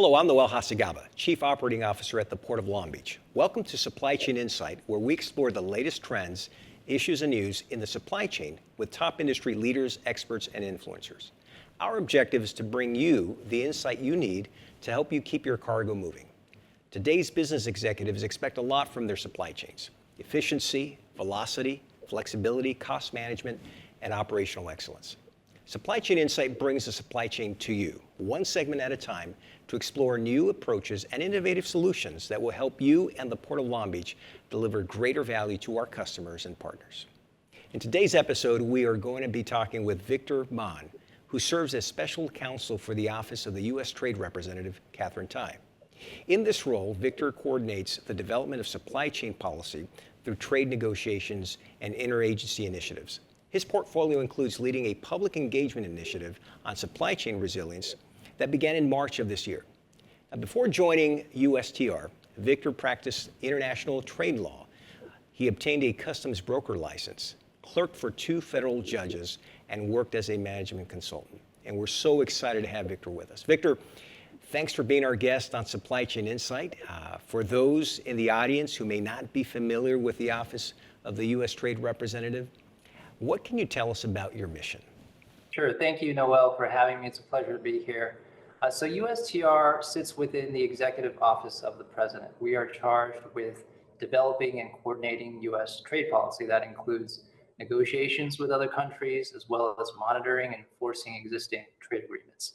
Hello, I'm Noel Hacegaba, Chief Operating Officer at the Port of Long Beach. Welcome to Supply Chain Insight, where we explore the latest trends, issues, and news in the supply chain with top industry leaders, experts, and influencers. Our objective is to bring you the insight you need to help you keep your cargo moving. Today's business executives expect a lot from their supply chains: efficiency, velocity, flexibility, cost management, and operational excellence. Supply Chain Insight brings the supply chain to you, one segment at a time, to explore new approaches and innovative solutions that will help you and the Port of Long Beach deliver greater value to our customers and partners. In today's episode, we are going to be talking with Victor Mon, who serves as Special Counsel for the Office of the U.S. Trade Representative, Catherine Tai. In this role, Victor coordinates the development of supply chain policy through trade negotiations and interagency initiatives. His portfolio includes leading a public engagement initiative on supply chain resilience that began in March of this year. Now, before joining USTR, Victor practiced international trade law. He obtained a customs broker license, clerked for 2 federal judges, and worked as a management consultant. And we're so excited to have Victor with us. Victor, thanks for being our guest on Supply Chain Insight. For those in the audience who may not be familiar with the Office of the U.S. Trade Representative, what can you tell us about your mission? Sure. Thank you, Noel, for having me. It's a pleasure to be here. So USTR sits within the Executive Office of the President. We are charged with developing and coordinating U.S. trade policy. That includes negotiations with other countries, as well as monitoring and enforcing existing trade agreements.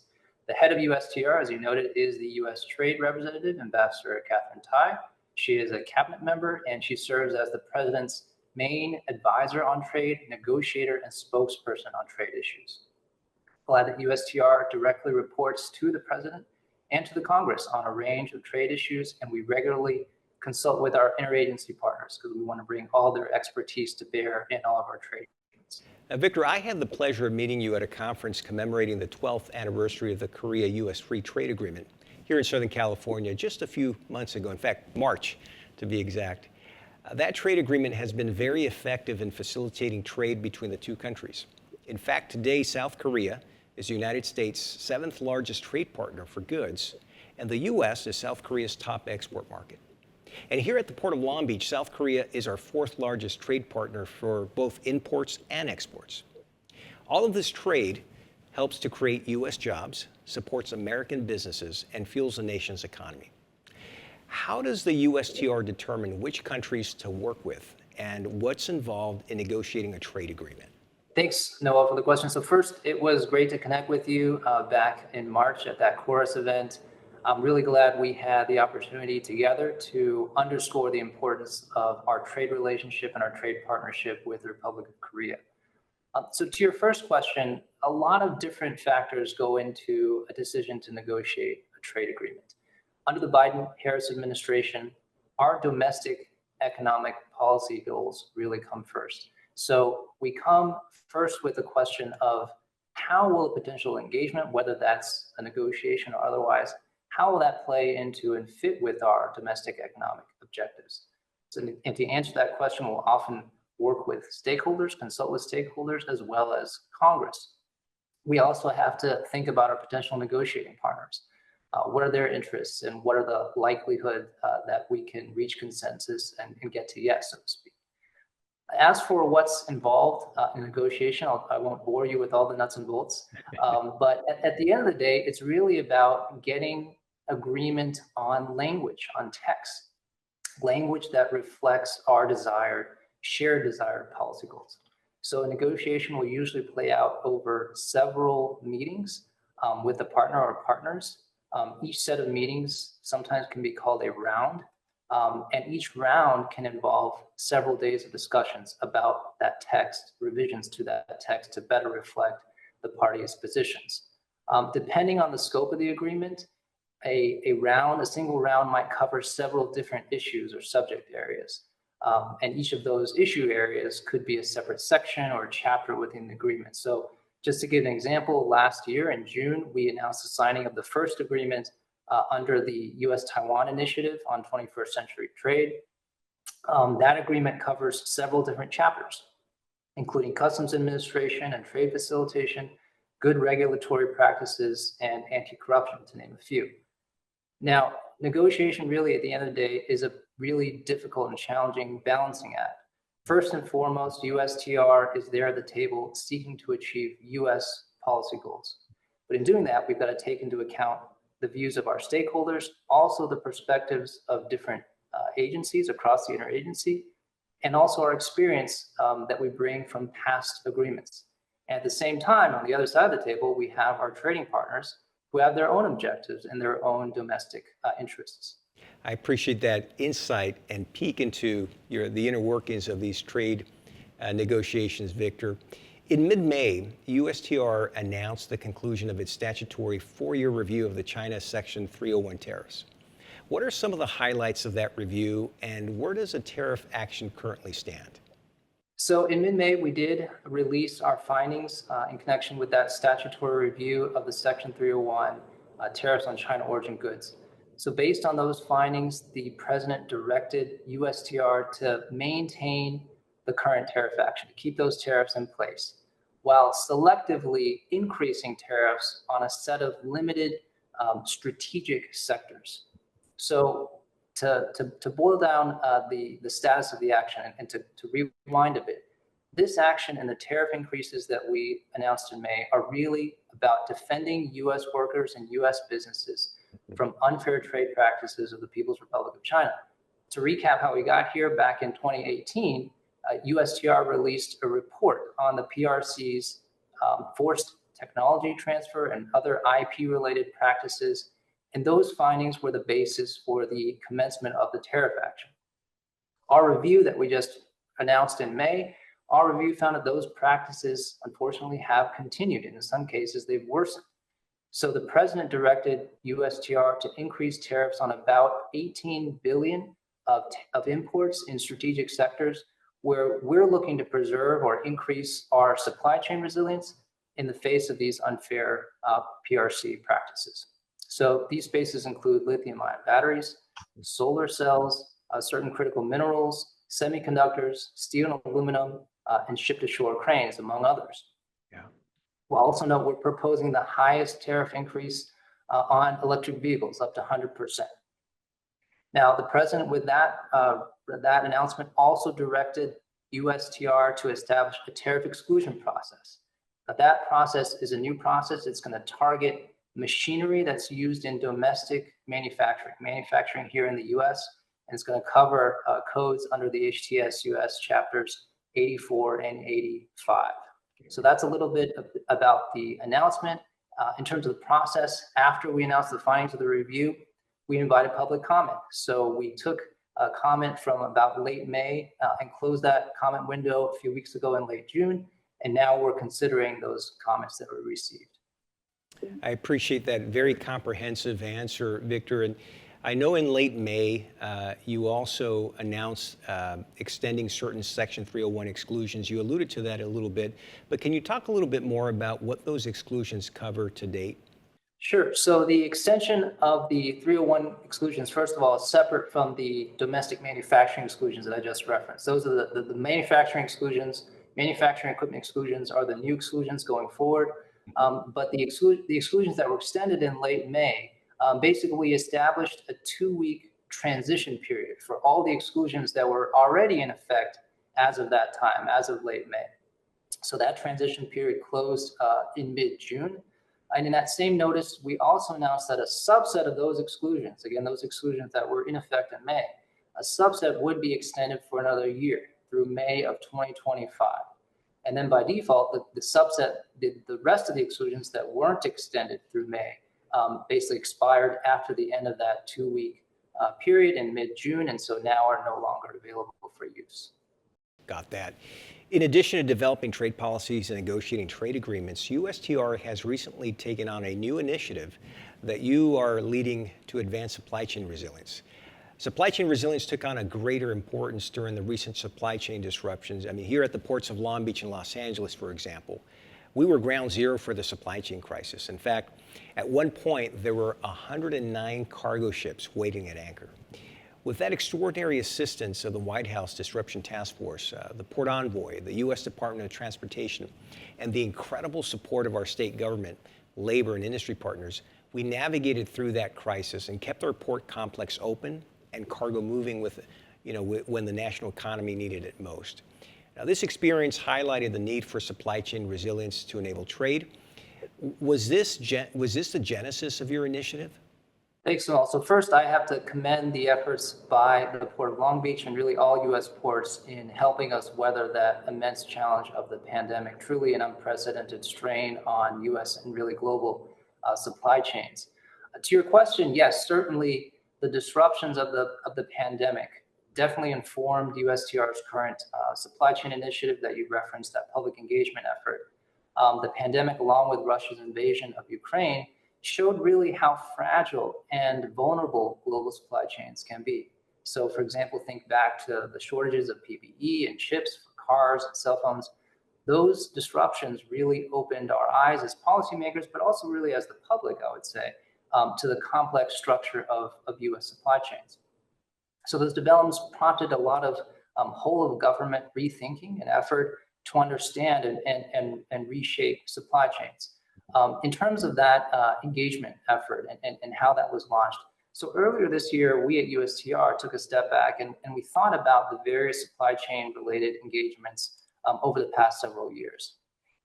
The head of USTR, as you noted, is the U.S. Trade Representative, Ambassador Catherine Tai. She is a cabinet member, and she serves as the President's main advisor on trade, negotiator, and spokesperson on trade issues. Glad that USTR directly reports to the President and to the Congress on a range of trade issues, and we regularly consult with our interagency partners because we want to bring all their expertise to bear in all of our trade agreements. Now, Victor, I had the pleasure of meeting you at a conference commemorating the 12th anniversary of the Korea-U.S. Free Trade Agreement here in Southern California just a few months ago, in fact, March to be exact. That trade agreement has been very effective in facilitating trade between the two countries. In fact, today, South Korea is the United States' 7th largest trade partner for goods, and the U.S. is South Korea's top export market. And here at the Port of Long Beach, South Korea is our 4th largest trade partner for both imports and exports. All of this trade helps to create U.S. jobs, supports American businesses, and fuels the nation's economy. How does the USTR determine which countries to work with, and what's involved in negotiating a trade agreement? Thanks, Noel, for the question. So first, it was great to connect with you back in March at that Chorus event. I'm really glad we had the opportunity together to underscore the importance of our trade relationship and our trade partnership with the Republic of Korea. So to your first question, a lot of different factors go into a decision to negotiate a trade agreement. Under the Biden-Harris administration, our domestic economic policy goals really come first. So we come first with the question of how will a potential engagement, whether that's a negotiation or otherwise, how will that play into and fit with our domestic economic objectives? So, and to answer that question, we'll often work with stakeholders, consult with stakeholders, as well as Congress. We also have to think about our potential negotiating partners. What are their interests, and what are the likelihood that we can reach consensus and get to yes, so to speak. As for what's involved in negotiation, I won't bore you with all the nuts and bolts, but at the end of the day, it's really about getting agreement on language, on text, language that reflects our shared desired policy goals. So a negotiation will usually play out over several meetings with the partner or partners. Each set of meetings sometimes can be called a round, and each round can involve several days of discussions about that text, revisions to that text to better reflect the parties' positions. Depending on the scope of the agreement, a single round might cover several different issues or subject areas. And each of those issue areas could be a separate section or a chapter within the agreement. So just to give an example, last year in June, we announced the signing of the first agreement under the U.S.-Taiwan Initiative on 21st Century Trade. That agreement covers several different chapters, including customs administration and trade facilitation, good regulatory practices, and anti-corruption, to name a few. Now, negotiation really at the end of the day is a really difficult and challenging balancing act. First and foremost, USTR is there at the table seeking to achieve US policy goals. But in doing that, we've got to take into account the views of our stakeholders, also the perspectives of different agencies across the interagency, and also our experience that we bring from past agreements. And at the same time, on the other side of the table, we have our trading partners who have their own objectives and their own domestic interests. I appreciate that insight and peek into the inner workings of these trade negotiations, Victor. In mid-May, USTR announced the conclusion of its statutory 4-year review of the China Section 301 tariffs. What are some of the highlights of that review, and where does a tariff action currently stand? So in mid-May, we did release our findings in connection with that statutory review of the Section 301 tariffs on China origin goods. So based on those findings, the president directed USTR to maintain the current tariff action, to keep those tariffs in place, while selectively increasing tariffs on a set of limited strategic sectors. So to boil down the status of the action and to rewind a bit, this action and the tariff increases that we announced in May are really about defending U.S. workers and U.S. businesses from unfair trade practices of the People's Republic of China. To recap how we got here, back in 2018, USTR released a report on the PRC's forced technology transfer and other IP-related practices, and those findings were the basis for the commencement of the tariff action. Our review that we just announced in May, our review found that those practices, unfortunately, have continued, and in some cases, they've worsened. So the president directed USTR to increase tariffs on about 18 billion of imports in strategic sectors where we're looking to preserve or increase our supply chain resilience in the face of these unfair PRC practices. So these spaces include lithium-ion batteries, solar cells, certain critical minerals, semiconductors, steel and aluminum, and ship-to-shore cranes, among others. Yeah. We'll also note we're proposing the highest tariff increase on electric vehicles, up to 100%. Now, the president, with that announcement, also directed USTR to establish a tariff exclusion process. Now, that process is a new process. It's going to target machinery that's used in domestic manufacturing here in the U.S., and it's going to cover codes under the HTS U.S. chapters 84 and 85. So that's a little bit about the announcement. In terms of the process, after we announced the findings of the review, we invited public comment. So we took a comment from about late May and closed that comment window a few weeks ago in late June, and now we're considering those comments that were received. I appreciate that very comprehensive answer, Victor. And I know in late May, you also announced extending certain Section 301 exclusions. You alluded to that a little bit, but can you talk a little bit more about what those exclusions cover to date? Sure. So the extension of the 301 exclusions, first of all, is separate from the domestic manufacturing exclusions that I just referenced. Those are the manufacturing exclusions. Manufacturing equipment exclusions are the new exclusions going forward. But the exclusions that were extended in late May basically established a 2-week transition period for all the exclusions that were already in effect as of that time, as of late May. So that transition period closed in mid-June. And in that same notice, we also announced that a subset of those exclusions, again, those exclusions that were in effect in May, a subset would be extended for another year through May of 2025. And then by default, the subset, the rest of the exclusions that weren't extended through May basically expired after the end of that 2-week period in mid-June, and so now are no longer available for use. Got that. In addition to developing trade policies and negotiating trade agreements, USTR has recently taken on a new initiative that you are leading to advance supply chain resilience. Supply chain resilience took on a greater importance during the recent supply chain disruptions. I mean, here at the ports of Long Beach and Los Angeles, for example, we were ground zero for the supply chain crisis. In fact, at one point, there were 109 cargo ships waiting at anchor. With that extraordinary assistance of the White House Disruption Task Force, the Port Envoy, the U.S. Department of Transportation, and the incredible support of our state government, labor, and industry partners, we navigated through that crisis and kept our port complex open and cargo moving when the national economy needed it most. Now, this experience highlighted the need for supply chain resilience to enable trade. Was this the genesis of your initiative? Thanks, Noel. So first, I have to commend the efforts by the Port of Long Beach and really all U.S. ports in helping us weather that immense challenge of the pandemic, truly an unprecedented strain on U.S. and really global supply chains. To your question, yes, certainly the disruptions of the pandemic definitely informed USTR's current supply chain initiative that you referenced, that public engagement effort. The pandemic, along with Russia's invasion of Ukraine, showed really how fragile and vulnerable global supply chains can be. So, for example, think back to the shortages of PPE and chips for cars and cell phones. Those disruptions really opened our eyes as policymakers, but also really as the public, I would say, to the complex structure of U.S. supply chains. So those developments prompted a lot of whole of government rethinking and effort to understand and reshape supply chains. In terms of that engagement effort and how that was launched, so earlier this year, we at USTR took a step back and we thought about the various supply chain related engagements over the past several years.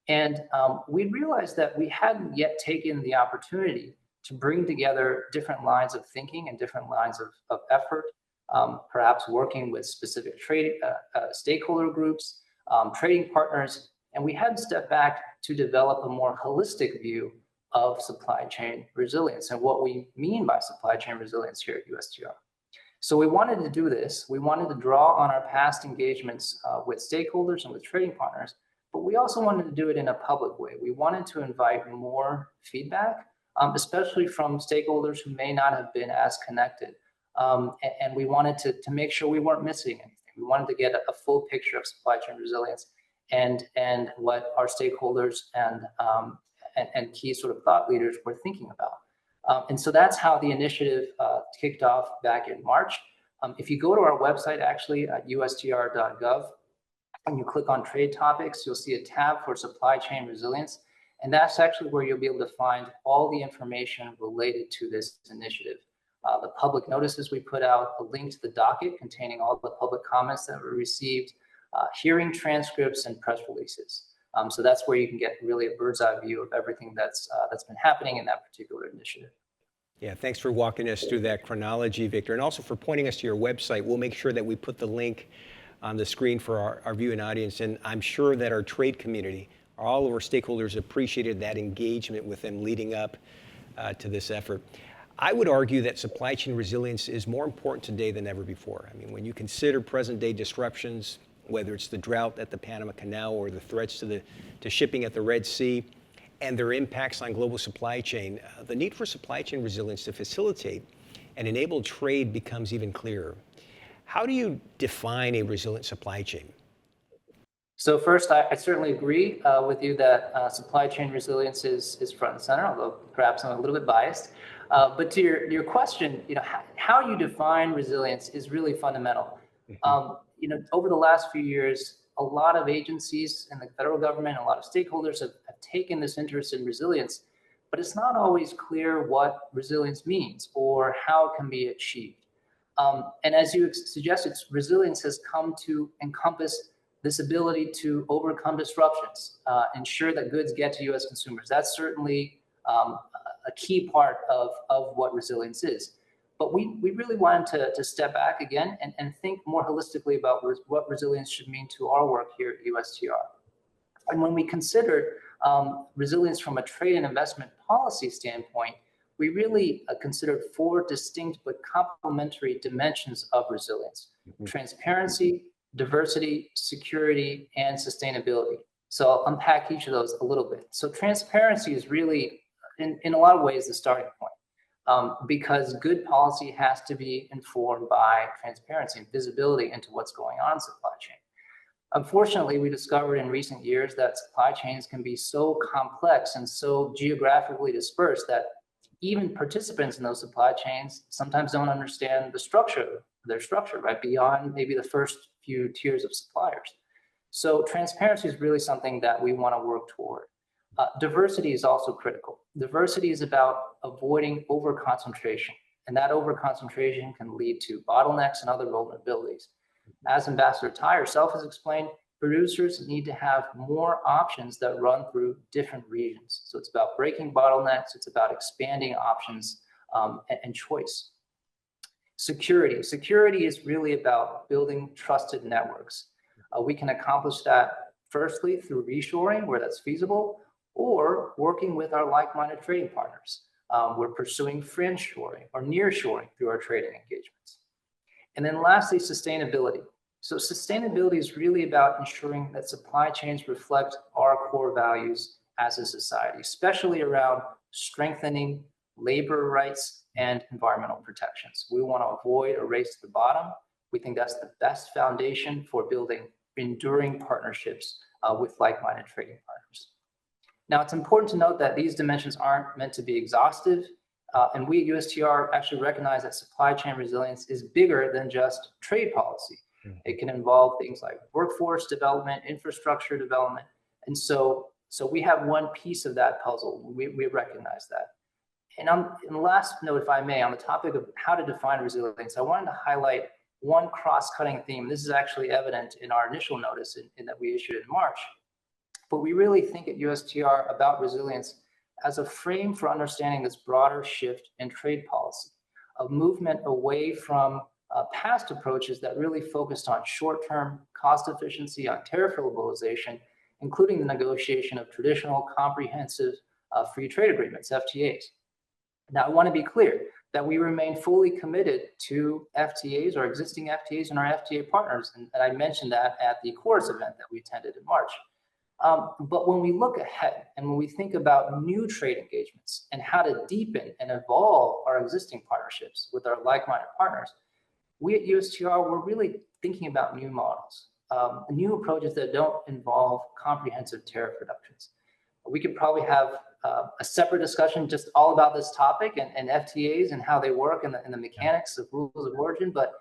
And we realized that we hadn't yet taken the opportunity to bring together different lines of thinking and different lines of effort, perhaps working with specific trade stakeholder groups, trading partners, and we had to step back to develop a more holistic view of supply chain resilience and what we mean by supply chain resilience here at USTR. So we wanted to do this. We wanted to draw on our past engagements with stakeholders and with trading partners, but we also wanted to do it in a public way. We wanted to invite more feedback, especially from stakeholders who may not have been as connected. And we wanted to make sure we weren't missing anything. We wanted to get a full picture of supply chain resilience and what our stakeholders and key sort of thought leaders were thinking about. And so that's how the initiative kicked off back in March. If you go to our website, actually at ustr.gov, and you click on trade topics, you'll see a tab for supply chain resilience. And that's actually where you'll be able to find all the information related to this initiative. The public notices we put out, a link to the docket containing all the public comments that were received, hearing transcripts and press releases. So that's where you can get really a bird's eye view of everything that's been happening in that particular initiative. Yeah, thanks for walking us through that chronology, Victor, and also for pointing us to your website. We'll make sure that we put the link on the screen for our viewing audience, and I'm sure that our trade community, all of our stakeholders appreciated that engagement with them leading up to this effort. I would argue that supply chain resilience is more important today than ever before. I mean, when you consider present-day disruptions, whether it's the drought at the Panama Canal or the threats to shipping at the Red Sea and their impacts on global supply chain, the need for supply chain resilience to facilitate and enable trade becomes even clearer. How do you define a resilient supply chain? So first, I certainly agree with you that supply chain resilience is front and center, although perhaps I'm a little bit biased. But to your question, how you define resilience is really fundamental. Over the last few years, a lot of agencies in the federal government, a lot of stakeholders have taken this interest in resilience, but it's not always clear what resilience means or how it can be achieved. And as you suggested, resilience has come to encompass this ability to overcome disruptions, ensure that goods get to U.S. consumers. That's certainly a key part of what resilience is. But we really wanted to step back again and think more holistically about what resilience should mean to our work here at USTR. And when we considered resilience from a trade and investment policy standpoint, we really considered four distinct but complementary dimensions of resilience: transparency, diversity, security, and sustainability. So I'll unpack each of those a little bit. So transparency is really, in a lot of ways, the starting point, because good policy has to be informed by transparency and visibility into what's going on in supply chain. Unfortunately, we discovered in recent years that supply chains can be so complex and so geographically dispersed that even participants in those supply chains sometimes don't understand their structure, right, beyond maybe the first few tiers of suppliers. So transparency is really something that we want to work toward. Diversity is also critical. Diversity is about avoiding over-concentration, and that over-concentration can lead to bottlenecks and other vulnerabilities. As Ambassador Tai herself has explained, producers need to have more options that run through different regions. So it's about breaking bottlenecks, it's about expanding options and choice. Security. Security is really about building trusted networks. We can accomplish that firstly through reshoring where that's feasible, or working with our like-minded trading partners. We're pursuing friendshoring or nearshoring through our trading engagements. And then lastly, sustainability. So sustainability is really about ensuring that supply chains reflect our core values as a society, especially around strengthening labor rights and environmental protections. We want to avoid a race to the bottom. We think that's the best foundation for building enduring partnerships with like-minded trading partners. Now, it's important to note that these dimensions aren't meant to be exhaustive, and we at USTR actually recognize that supply chain resilience is bigger than just trade policy. It can involve things like workforce development, infrastructure development, and so we have one piece of that puzzle. We recognize that. And on the last note, if I may, on the topic of how to define resilience, I wanted to highlight one cross-cutting theme. This is actually evident in our initial notice in that we issued in March. But we really think at USTR about resilience as a frame for understanding this broader shift in trade policy, a movement away from past approaches that really focused on short-term cost efficiency, on tariff liberalization, including the negotiation of traditional comprehensive free trade agreements, FTAs. Now, I want to be clear that we remain fully committed to FTAs, our existing FTAs and our FTA partners. And I mentioned that at the Chorus event that we attended in March. But when we look ahead and when we think about new trade engagements and how to deepen and evolve our existing partnerships with our like-minded partners, we at USTR, we're really thinking about new models, new approaches that don't involve comprehensive tariff reductions. We could probably have a separate discussion just all about this topic and FTAs and how they work and the mechanics of rules of origin. But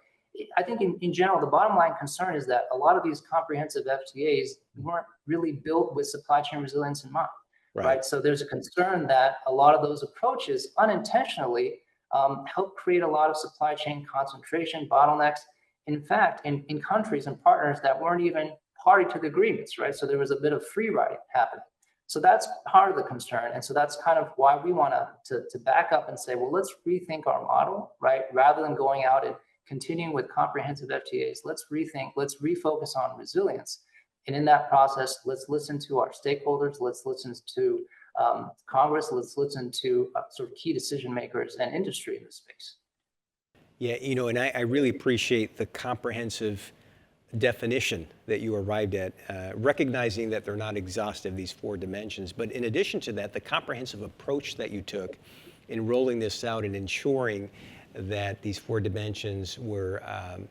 I think in general, the bottom line concern is that a lot of these comprehensive FTAs weren't really built with supply chain resilience in mind, right? So there's a concern that a lot of those approaches unintentionally help create a lot of supply chain concentration, bottlenecks, in fact, in countries and partners that weren't even party to the agreements, right? So there was a bit of free riding happening. So that's part of the concern. And so that's kind of why we want to back up and say, well, let's rethink our model, right? Rather than going out and continuing with comprehensive FTAs, let's rethink, let's refocus on resilience. And in that process, let's listen to our stakeholders, let's listen to Congress, let's listen to sort of key decision makers and industry in this space. Yeah, and I really appreciate the comprehensive definition that you arrived at, recognizing that they're not exhaustive, these four dimensions. But in addition to that, the comprehensive approach that you took in rolling this out and ensuring that these four dimensions were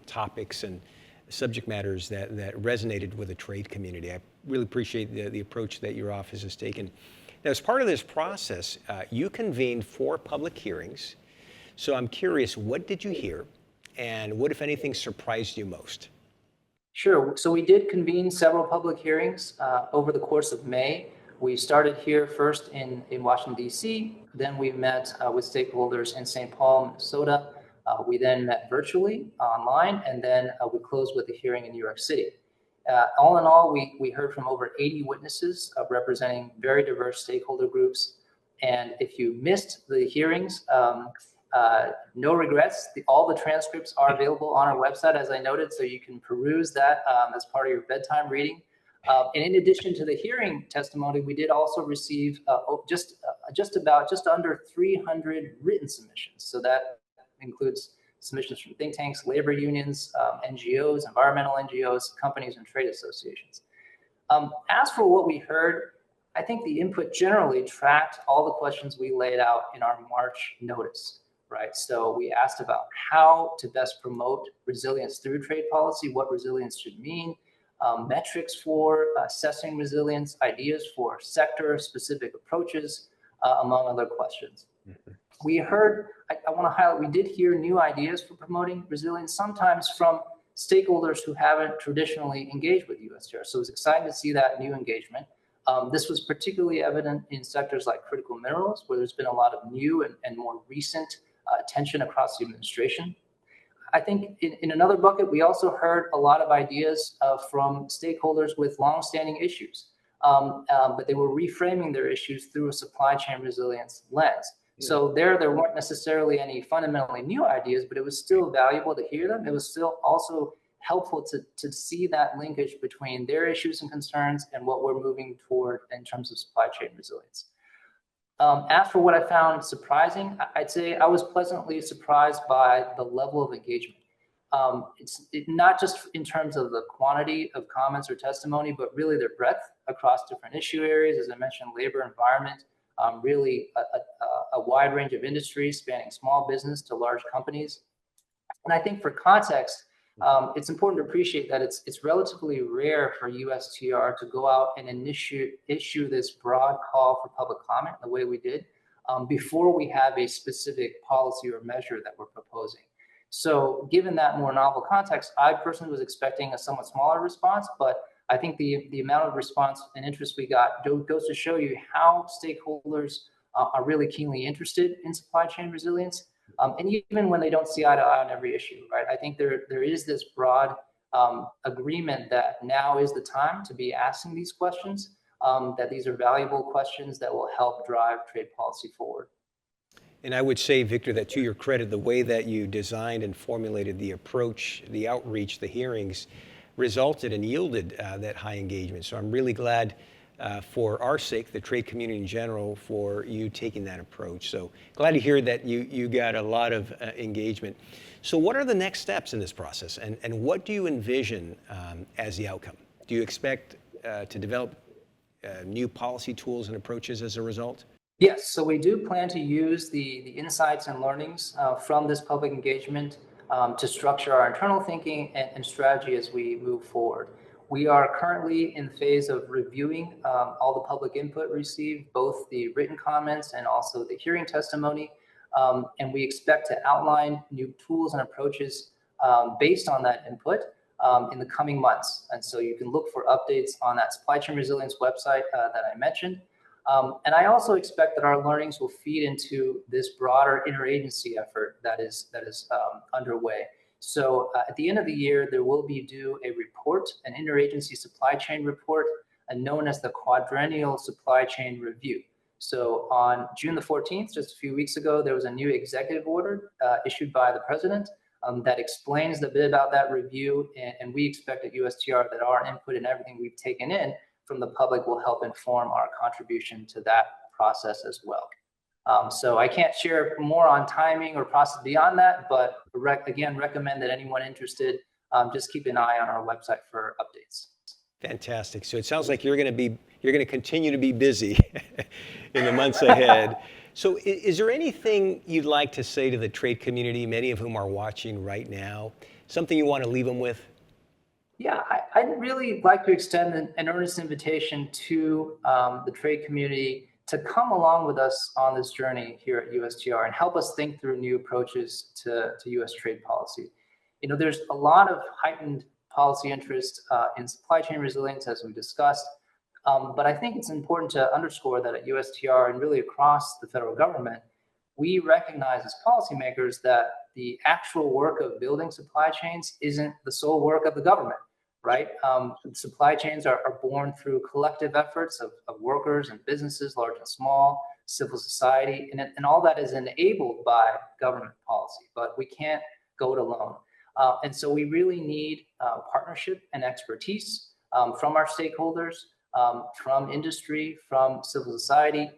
topics and subject matters that resonated with the trade community. I really appreciate the approach that your office has taken. Now, as part of this process, you convened 4 public hearings. So I'm curious, what did you hear? And what, if anything, surprised you most? Sure. So we did convene several public hearings over the course of May. We started here first in Washington, D.C. Then we met with stakeholders in St. Paul, Minnesota. We then met virtually online, and then we closed with a hearing in New York City. All in all, we heard from over 80 witnesses representing very diverse stakeholder groups. And if you missed the hearings, no regrets. All the transcripts are available on our website, as I noted, so you can peruse that as part of your bedtime reading. And in addition to the hearing testimony, we did also receive just under 300 written submissions. So that includes submissions from think tanks, labor unions, NGOs, environmental NGOs, companies, and trade associations. As for what we heard, I think the input generally tracked all the questions we laid out in our March notice, right? So we asked about how to best promote resilience through trade policy, what resilience should mean, metrics for assessing resilience, ideas for sector-specific approaches, among other questions. We heard, I want to highlight, we did hear new ideas for promoting resilience, sometimes from stakeholders who haven't traditionally engaged with USTR. So it was exciting to see that new engagement. This was particularly evident in sectors like critical minerals, where there's been a lot of new and more recent attention across the administration. I think in another bucket, we also heard a lot of ideas from stakeholders with longstanding issues, but they were reframing their issues through a supply chain resilience lens. So there weren't necessarily any fundamentally new ideas, but it was still valuable to hear them. It was still also helpful to see that linkage between their issues and concerns and what we're moving toward in terms of supply chain resilience. As for what I found surprising, I'd say I was pleasantly surprised by the level of engagement. It's not just in terms of the quantity of comments or testimony, but really their breadth across different issue areas. As I mentioned, labor, environment, really a wide range of industries spanning small business to large companies. And I think for context, it's important to appreciate that it's relatively rare for USTR to go out and issue this broad call for public comment the way we did before we have a specific policy or measure that we're proposing. So given that more novel context, I personally was expecting a somewhat smaller response, but I think the amount of response and interest we got goes to show you how stakeholders are really keenly interested in supply chain resilience. And even when they don't see eye to eye on every issue, right? I think there is this broad agreement that now is the time to be asking these questions, that these are valuable questions that will help drive trade policy forward. And I would say, Victor, that to your credit, the way that you designed and formulated the approach, the outreach, the hearings, resulted and yielded that high engagement. So I'm really glad for our sake, the trade community in general, for you taking that approach. So glad to hear that you got a lot of engagement. So what are the next steps in this process, and what do you envision as the outcome? Do you expect to develop new policy tools and approaches as a result? Yes, so we do plan to use the insights and learnings from this public engagement to structure our internal thinking and strategy as we move forward. We are currently in the phase of reviewing all the public input received, both the written comments and also the hearing testimony, and we expect to outline new tools and approaches based on that input in the coming months. And so you can look for updates on that supply chain resilience website that I mentioned. And I also expect that our learnings will feed into this broader interagency effort that is underway. So at the end of the year, there will be due a report, an interagency supply chain report, known as the Quadrennial Supply Chain Review. So on June the 14th, just a few weeks ago, there was a new executive order issued by the president that explains a bit about that review. And we expect at USTR that our input and everything we've taken in from the public will help inform our contribution to that process as well. So I can't share more on timing or process beyond that, but again, recommend that anyone interested just keep an eye on our website for updates. Fantastic. So it sounds like you're going to continue to be busy in the months ahead. So is there anything you'd like to say to the trade community, many of whom are watching right now? Something you want to leave them with? Yeah, I'd really like to extend an earnest invitation to the trade community to come along with us on this journey here at USTR and help us think through new approaches to U.S. trade policy. You know, there's a lot of heightened policy interest in supply chain resilience, as we discussed, but I think it's important to underscore that at USTR and really across the federal government, we recognize as policymakers that the actual work of building supply chains isn't the sole work of the government. Right? Supply chains are born through collective efforts of workers and businesses, large and small, civil society, and all that is enabled by government policy, but we can't go it alone. And so we really need partnership and expertise from our stakeholders, from industry, from civil society,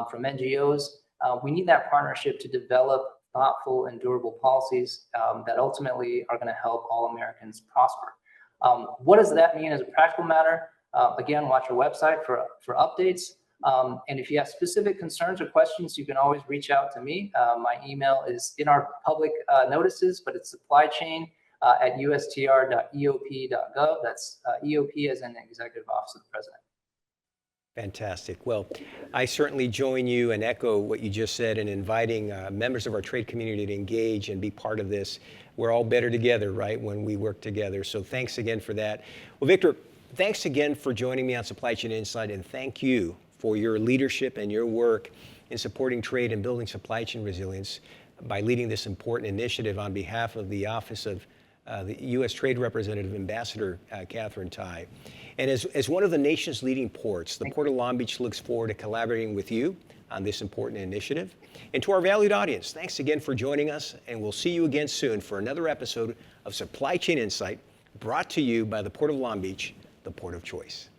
from NGOs. We need that partnership to develop thoughtful and durable policies that ultimately are going to help all Americans prosper. What does that mean as a practical matter? Again, watch our website for updates. And if you have specific concerns or questions, you can always reach out to me. My email is in our public notices, but it's supplychain@ustr.eop.gov. That's EOP as in the Executive Office of the President. Fantastic. Well, I certainly join you and echo what you just said in inviting members of our trade community to engage and be part of this. We're all better together, right, when we work together. So thanks again for that. Well, Victor, Thanks again for joining me on Supply Chain Insight, and thank you for your leadership and your work in supporting trade and building supply chain resilience by leading this important initiative on behalf of the Office of the U.S. Trade Representative Ambassador Catherine Tai. And as one of the nation's leading ports, the Port of Long Beach looks forward to collaborating with you on this important initiative. And to our valued audience, thanks again for joining us, and we'll see you again soon for another episode of Supply Chain Insight, brought to you by the Port of Long Beach, the Port of Choice.